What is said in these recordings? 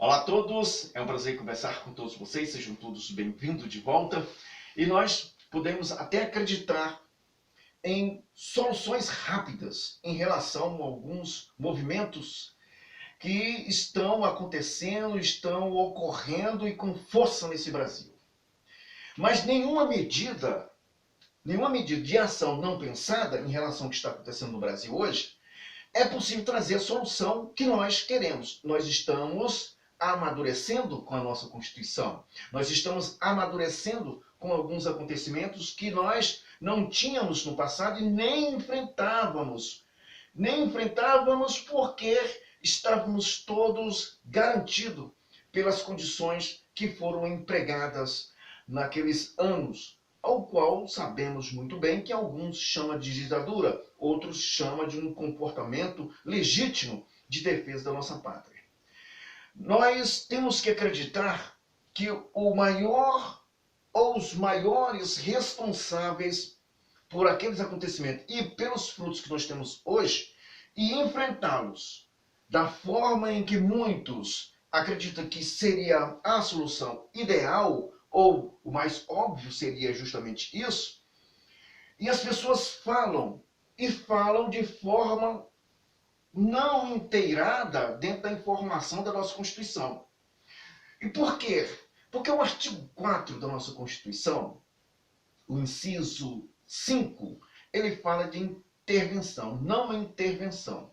Olá a todos, é um prazer conversar com todos vocês, sejam todos bem-vindos de volta. E nós podemos até acreditar em soluções rápidas em relação a alguns movimentos que estão acontecendo, estão ocorrendo e com força nesse Brasil. Mas nenhuma medida de ação não pensada em relação ao que está acontecendo no Brasil hoje, é possível trazer a solução que nós queremos. Nós estamos amadurecendo com a nossa Constituição. Nós estamos amadurecendo com alguns acontecimentos que nós não tínhamos no passado e nem enfrentávamos. Nem enfrentávamos porque estávamos todos garantidos pelas condições que foram empregadas naqueles anos, ao qual sabemos muito bem que alguns chamam de ditadura, outros chamam de um comportamento legítimo de defesa da nossa pátria. Nós temos que acreditar que o maior ou os maiores responsáveis por aqueles acontecimentos e pelos frutos que nós temos hoje, e enfrentá-los da forma em que muitos acreditam que seria a solução ideal, ou o mais óbvio seria justamente isso, e as pessoas falam, e falam de forma não inteirada dentro da informação da nossa Constituição. E por quê? Porque o artigo 4 da nossa Constituição, o inciso 5, ele fala de intervenção, não intervenção.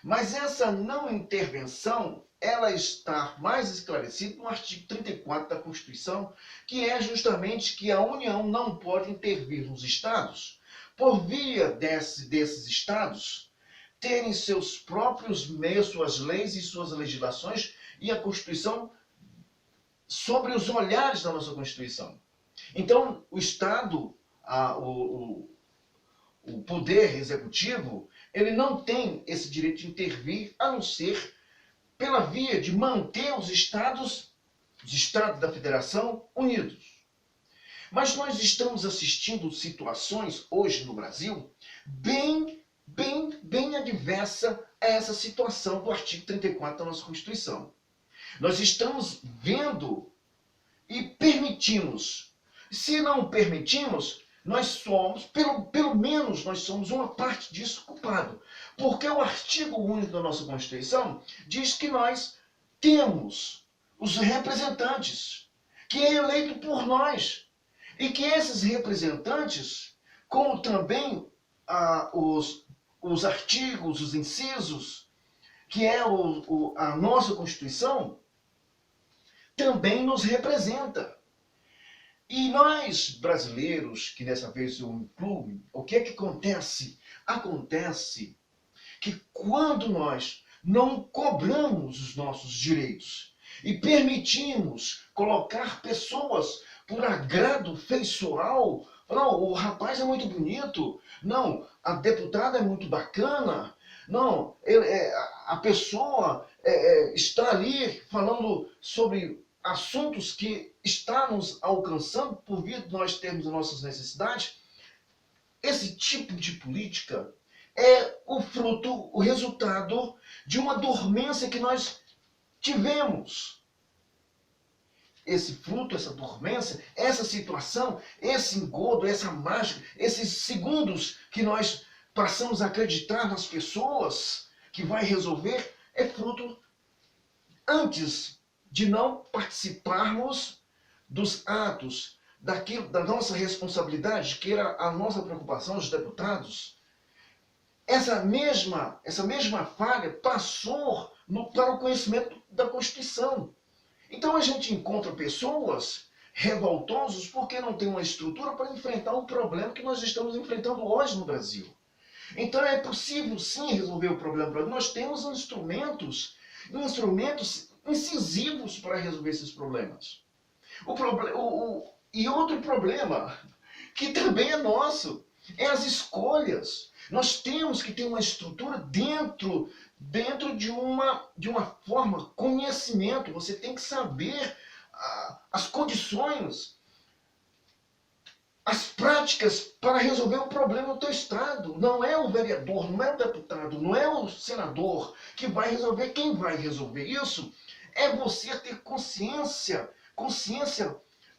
Mas essa não intervenção, ela está mais esclarecida no artigo 34 da Constituição, que é justamente que a União não pode intervir nos estados, por via desses estados terem seus próprios meios, suas leis e suas legislações, e a Constituição sobre os olhares da nossa Constituição. Então, o Estado, o poder executivo, ele não tem esse direito de intervir, a não ser pela via de manter os estados da federação unidos. Mas nós estamos assistindo situações hoje no Brasil bem adversa a essa situação do artigo 34 da nossa Constituição. Nós estamos vendo e permitimos. Se não permitimos, nós somos, pelo menos nós somos uma parte disso culpado. Porque o artigo único da nossa Constituição diz que nós temos os representantes, que é eleito por nós. E que esses representantes, como também os artigos, os incisos, que é a nossa Constituição, também nos representa. E nós, brasileiros, que dessa vez eu incluo, o que é que acontece? Acontece que quando nós não cobramos os nossos direitos e permitimos colocar pessoas por agrado feiçoal, não, o rapaz é muito bonito, não, a deputada é muito bacana, não, a pessoa está ali falando sobre assuntos que está nos alcançando por via de nós termos as nossas necessidades. Esse tipo de política é o fruto, o resultado de uma dormência que nós tivemos. Esse fruto, essa dormência, essa situação, esse engodo, essa mágica, esses segundos que nós passamos a acreditar nas pessoas que vai resolver, é fruto antes de não participarmos dos atos, da nossa responsabilidade, que era a nossa preocupação, os deputados. Essa mesma falha passou para o conhecimento da Constituição. Então a gente encontra pessoas revoltosas porque não tem uma estrutura para enfrentar o problema que nós estamos enfrentando hoje no Brasil. Então é possível sim resolver o problema. Nós temos instrumentos incisivos para resolver esses problemas. E outro problema, que também é nosso, é as escolhas. Nós temos que ter uma estrutura dentro de uma forma, conhecimento. Você tem que saber as condições, as práticas para resolver o problema do teu estado. Não é o vereador, não é o deputado, não é o senador que vai resolver. Quem vai resolver isso É você ter consciência,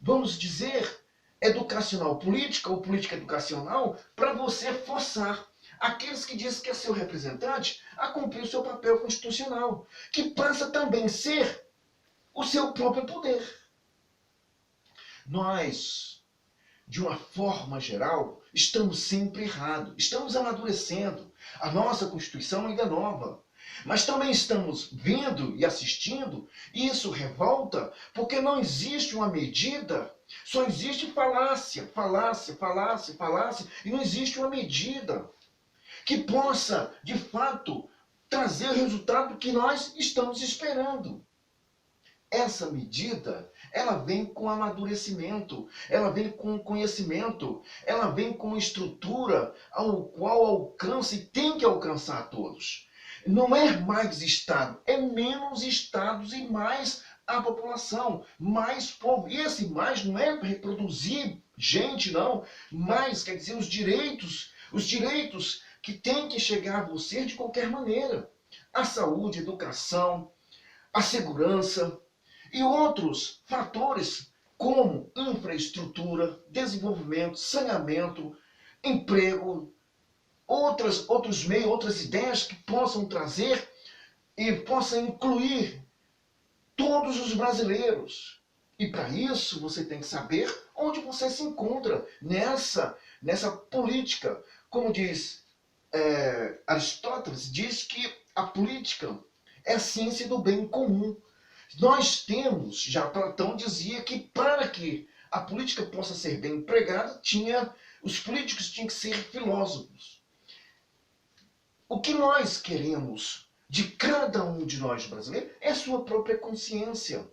vamos dizer, educacional política ou política educacional, para você forçar aqueles que dizem que é seu representante a cumprir o seu papel constitucional, que passa também a ser o seu próprio poder. Nós, de uma forma geral, estamos sempre errados, estamos amadurecendo. A nossa Constituição ainda é nova. Mas também estamos vendo e assistindo, e isso revolta, porque não existe uma medida, só existe falácia, e não existe uma medida que possa, de fato, trazer o resultado que nós estamos esperando. Essa medida, ela vem com amadurecimento, ela vem com conhecimento, ela vem com estrutura ao qual alcança e tem que alcançar a todos. Não é mais Estado, é menos Estados e mais a população, mais povo. E esse mais não é para reproduzir gente, não, mas quer dizer os direitos que têm que chegar a você de qualquer maneira. A saúde, a educação, a segurança e outros fatores como infraestrutura, desenvolvimento, saneamento, emprego, outros meios, outras ideias que possam trazer e possam incluir todos os brasileiros. E para isso você tem que saber onde você se encontra nessa política. Como diz Aristóteles, diz que a política é a ciência do bem comum. Nós temos, já Platão dizia que para que a política possa ser bem empregada, os políticos tinham que ser filósofos. O que nós queremos de cada um de nós brasileiros é a sua própria consciência.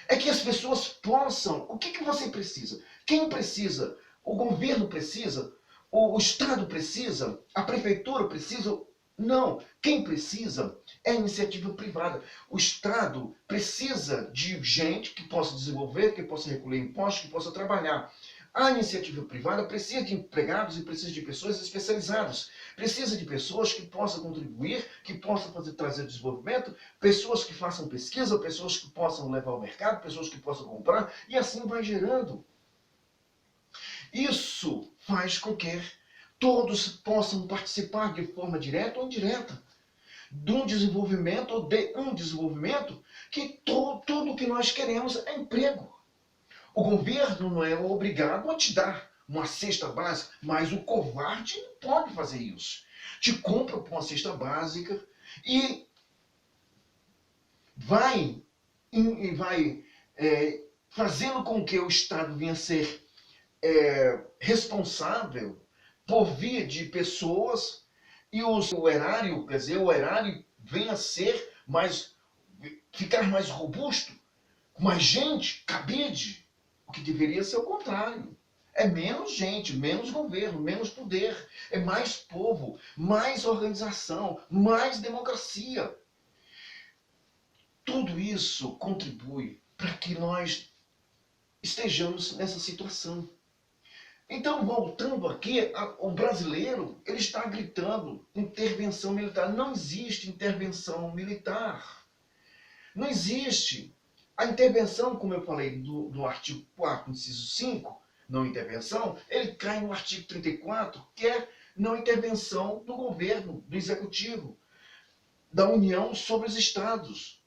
É que as pessoas possam... O que você precisa? Quem precisa? O governo precisa? O Estado precisa? A prefeitura precisa? Não. Quem precisa é a iniciativa privada. O Estado precisa de gente que possa desenvolver, que possa recolher impostos, que possa trabalhar. A iniciativa privada precisa de empregados e precisa de pessoas especializadas. Precisa de pessoas que possam contribuir, que possam trazer desenvolvimento, pessoas que façam pesquisa, pessoas que possam levar ao mercado, pessoas que possam comprar, e assim vai gerando. Isso faz com que todos possam participar de forma direta ou indireta de um desenvolvimento ou de um desenvolvimento que tudo que nós queremos é emprego. O governo não é obrigado a te dar uma cesta básica, mas o covarde não pode fazer isso. Te compra por uma cesta básica e vai fazendo com que o Estado venha a ser responsável por via de pessoas e o erário, quer dizer, o erário venha a ser ficar mais robusto, com mais gente, cabide. O que deveria ser o contrário. É menos gente, menos governo, menos poder. É mais povo, mais organização, mais democracia. Tudo isso contribui para que nós estejamos nessa situação. Então, voltando aqui, o brasileiro ele está gritando intervenção militar. Não existe intervenção militar. Não existe. A intervenção, como eu falei, do artigo 4º, inciso 5, não intervenção, ele cai no artigo 34, que é não intervenção do governo, do executivo, da União sobre os estados.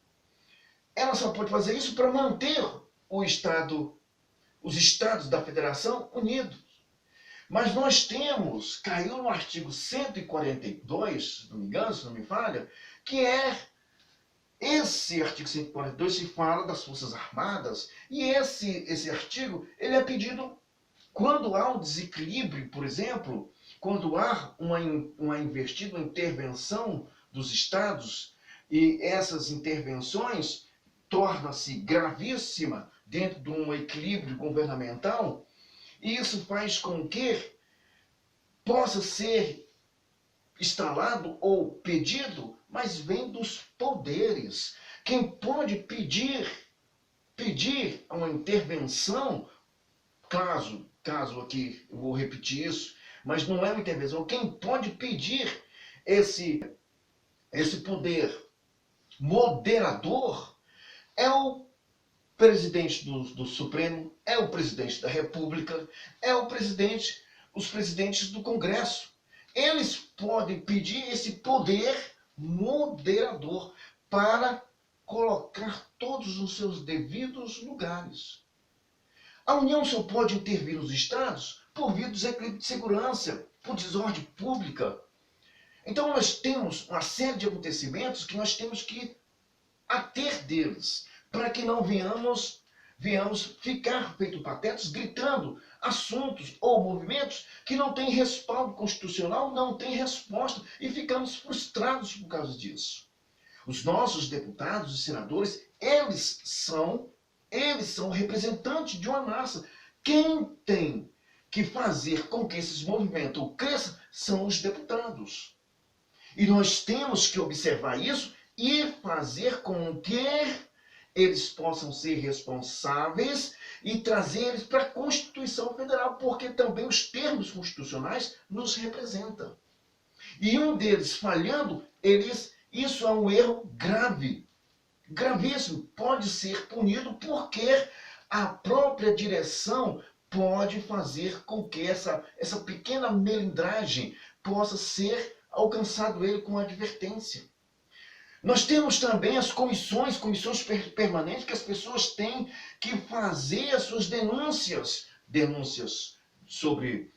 Ela só pode fazer isso para manter os estados da federação unidos. Mas nós caiu no artigo 142, se não me engano, se não me falha, que esse artigo 142 se fala das Forças Armadas, e esse artigo ele é pedido quando há um desequilíbrio, por exemplo, quando há uma investida, uma intervenção dos Estados, e essas intervenções tornam-se gravíssima dentro de um equilíbrio governamental, e isso faz com que possa ser instalado ou pedido, mas vem dos poderes. Quem pode pedir uma intervenção, caso aqui, eu vou repetir isso, mas não é uma intervenção, quem pode pedir esse poder moderador é o presidente do Supremo, é o presidente da República, é os presidentes do Congresso. Eles podem pedir esse poder moderador para colocar todos nos seus devidos lugares. A União só pode intervir nos estados por via do desequilíbrio de segurança, por desordem pública. Então nós temos uma série de acontecimentos que nós temos que ater deles, para que não venhamos ficar feito patetas gritando assuntos ou movimentos que não têm respaldo constitucional, não têm resposta, e ficamos frustrados por causa disso. Os nossos deputados e senadores, eles são representantes de uma massa. Quem tem que fazer com que esses movimentos cresçam são os deputados. E nós temos que observar isso e fazer com que eles possam ser responsáveis e trazer eles para a Constituição Federal, porque também os termos constitucionais nos representam. E um deles falhando, isso é um erro grave, gravíssimo, pode ser punido porque a própria direção pode fazer com que essa pequena melindragem possa ser alcançado ele com advertência. Nós temos também as comissões permanentes, que as pessoas têm que fazer as suas denúncias sobre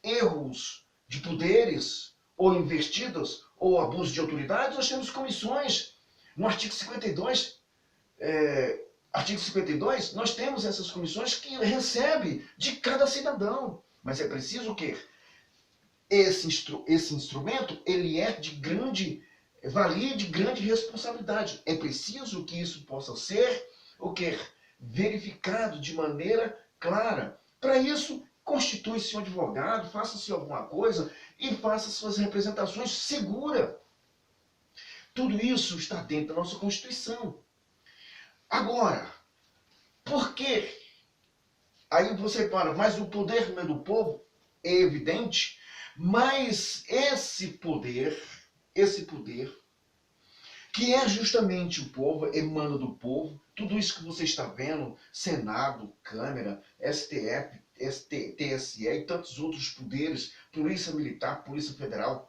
erros de poderes, ou investidas, ou abuso de autoridade. Nós temos comissões. No artigo 52, nós temos essas comissões que recebem de cada cidadão. Mas é preciso o quê? Esse instrumento, ele é de grande valia, de grande responsabilidade. É preciso que isso possa ser o quê? Verificado de maneira clara. Para isso, constitui-se um advogado, faça-se alguma coisa e faça suas representações segura. Tudo isso está dentro da nossa Constituição. Agora, por quê? Aí você fala, mas o poder não é do povo? É evidente, mas esse poder, que é justamente o povo, emana do povo, tudo isso que você está vendo, Senado, Câmara, STF, TSE e tantos outros poderes, Polícia Militar, Polícia Federal,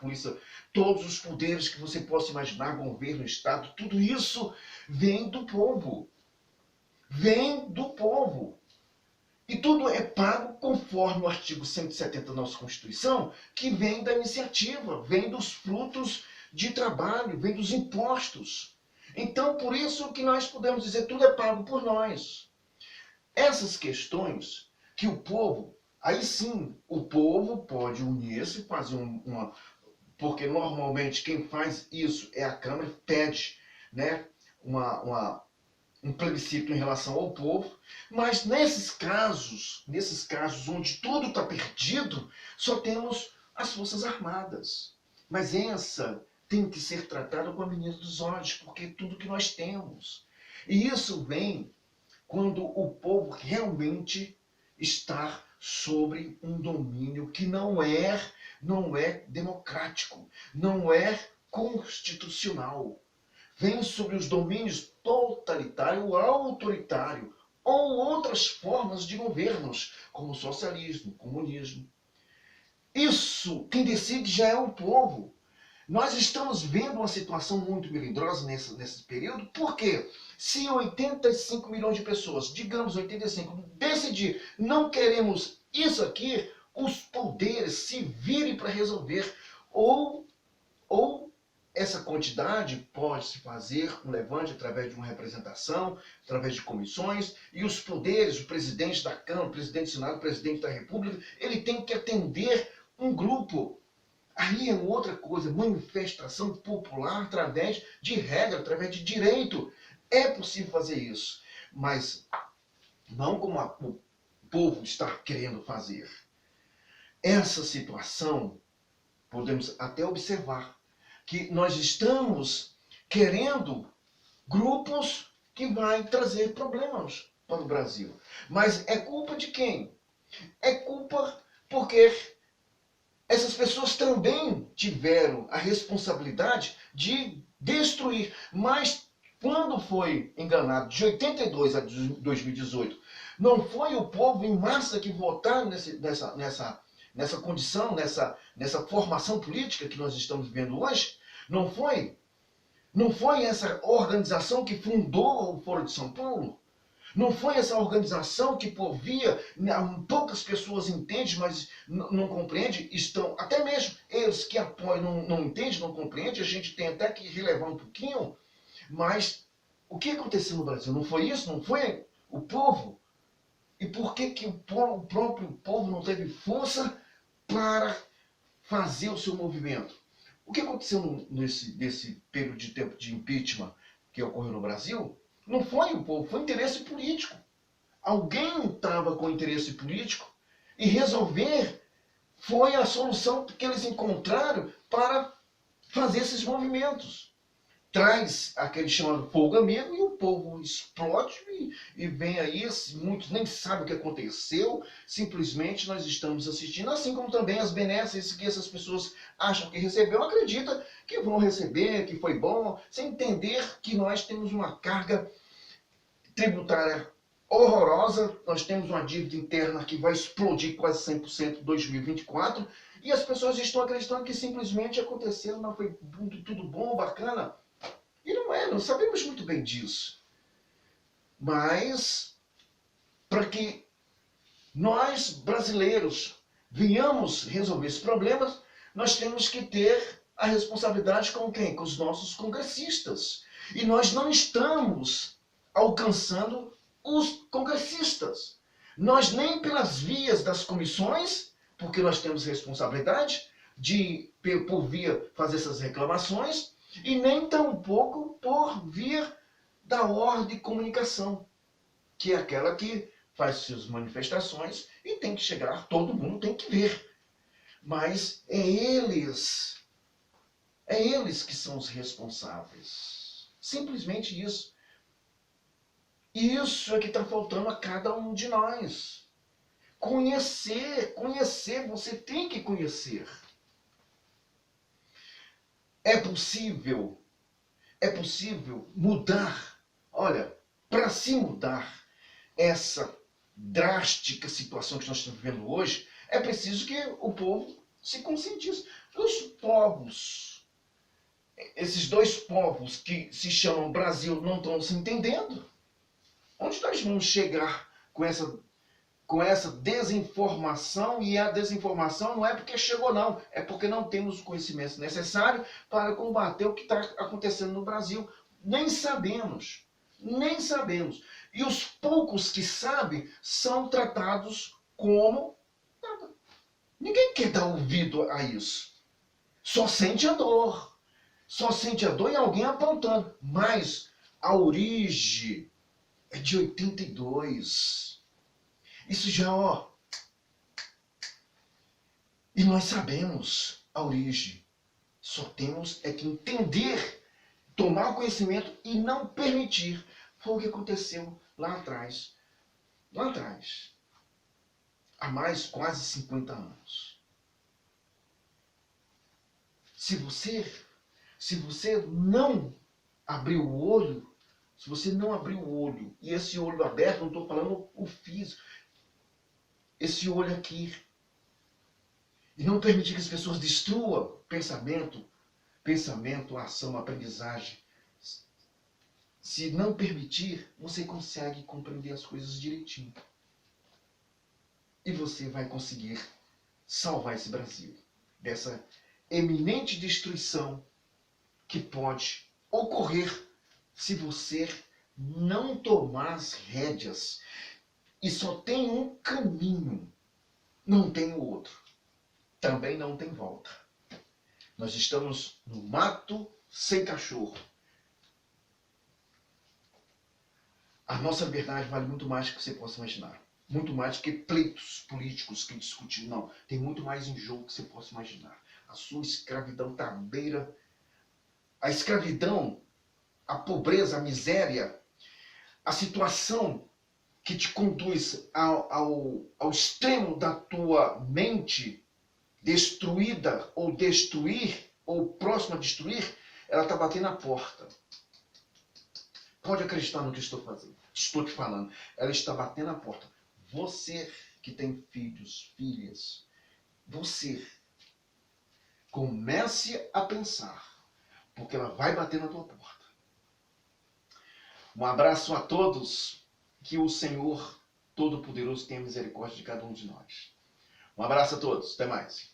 todos os poderes que você possa imaginar, governo, Estado, tudo isso vem do povo. Vem do povo. E tudo é pago conforme o artigo 170 da nossa Constituição, que vem da iniciativa, vem dos frutos de trabalho, vem dos impostos. Então, por isso que nós podemos dizer tudo é pago por nós. Essas questões que o povo, aí sim, o povo pode unir-se, fazer porque normalmente quem faz isso é a Câmara, pede, né, um plebiscito em relação ao povo, mas nesses casos onde tudo está perdido, só temos as Forças Armadas. Mas essa tem que ser tratada com a menina dos olhos, porque é tudo que nós temos. E isso vem quando o povo realmente está sobre um domínio que não é democrático, não é constitucional. Vem sobre os domínios totalitário ou autoritário, ou outras formas de governos, como socialismo, comunismo. Isso, quem decide já é o povo. Nós estamos vendo uma situação muito melindrosa nesse período, porque se 85 milhões de pessoas, digamos 85, decidir não queremos isso aqui, os poderes se virem para resolver, ou essa quantidade pode se fazer um levante através de uma representação, através de comissões, e os poderes, o presidente da Câmara, o presidente do Senado, o presidente da República, ele tem que atender um grupo. Aí é outra coisa, manifestação popular através de regra, através de direito. É possível fazer isso, mas não como o povo está querendo fazer. Essa situação, podemos até observar, que nós estamos querendo grupos que vão trazer problemas para o Brasil. Mas é culpa de quem? É culpa porque essas pessoas também tiveram a responsabilidade de destruir. Mas quando foi enganado de 82 a 2018, não foi o povo em massa que votaram nessa condição, nessa formação política que nós estamos vivendo hoje? Não foi? Não foi essa organização que fundou o Foro de São Paulo? Não foi essa organização que, por via, poucas pessoas entendem, mas não compreendem, estão, até mesmo eles que apoiam não entendem, não compreendem, a gente tem até que relevar um pouquinho, mas o que aconteceu no Brasil? Não foi isso? Não foi o povo? E por que o próprio povo não teve força para fazer o seu movimento? O que aconteceu nesse período de tempo de impeachment que ocorreu no Brasil? Não foi o povo, foi interesse político. Alguém estava com interesse político e resolver foi a solução que eles encontraram para fazer esses movimentos. Traz aquele chamado fogo amigo e o povo explode e vem aí, muitos nem sabem o que aconteceu, simplesmente nós estamos assistindo, assim como também as benesses que essas pessoas acham que recebeu, acreditam que vão receber, que foi bom, sem entender que nós temos uma carga tributária horrorosa, nós temos uma dívida interna que vai explodir quase 100% em 2024, e as pessoas estão acreditando que simplesmente aconteceu, não foi tudo bom, bacana. E não é, nós sabemos muito bem disso. Mas, para que nós, brasileiros, venhamos resolver esses problemas, nós temos que ter a responsabilidade com quem? Com os nossos congressistas. E nós não estamos alcançando os congressistas. Nós nem pelas vias das comissões, porque nós temos responsabilidade de, por via, fazer essas reclamações, e nem tampouco por via da ordem de comunicação, que é aquela que faz suas manifestações e tem que chegar, todo mundo tem que ver. Mas é eles que são os responsáveis. Simplesmente isso. Isso é que está faltando a cada um de nós. Conhecer, você tem que conhecer. É possível mudar. Olha, para se mudar essa drástica situação que nós estamos vivendo hoje, é preciso que o povo se conscientize. Os povos, esses dois povos que se chamam Brasil, não estão se entendendo. Onde nós vamos chegar com essa desinformação? E a desinformação não é porque chegou, não. É porque não temos o conhecimento necessário para combater o que está acontecendo no Brasil. Nem sabemos. Nem sabemos. E os poucos que sabem são tratados como nada. Ninguém quer dar ouvido a isso. Só sente a dor. Só sente a dor e alguém apontando. Mas a origem é de 82. Isso já, ó. E nós sabemos a origem. Só temos é que entender, tomar conhecimento e não permitir. Foi o que aconteceu lá atrás. Lá atrás. Há mais quase 50 anos. Se você não abrir o olho, se você não abrir o olho, e esse olho aberto, não estou falando o físico, esse olho aqui, e não permitir que as pessoas destruam pensamento, ação, aprendizagem. Se não permitir, você consegue compreender as coisas direitinho. E você vai conseguir salvar esse Brasil dessa eminente destruição que pode ocorrer se você não tomar as rédeas. E só tem um caminho, não tem o outro. Também não tem volta. Nós estamos no mato sem cachorro. A nossa liberdade vale muito mais do que você possa imaginar. Muito mais do que pleitos políticos que discutir. Não, tem muito mais em jogo que você possa imaginar. A sua escravidão está à beira. A escravidão, a pobreza, a miséria, a situação que te conduz ao extremo da tua mente destruída ou destruir, ou próxima a destruir, ela está batendo na porta. Pode acreditar no que estou fazendo. Estou te falando. Ela está batendo a porta. Você que tem filhos, filhas, você comece a pensar, porque ela vai bater na tua porta. Um abraço a todos. Que o Senhor Todo-Poderoso tenha misericórdia de cada um de nós. Um abraço a todos. Até mais.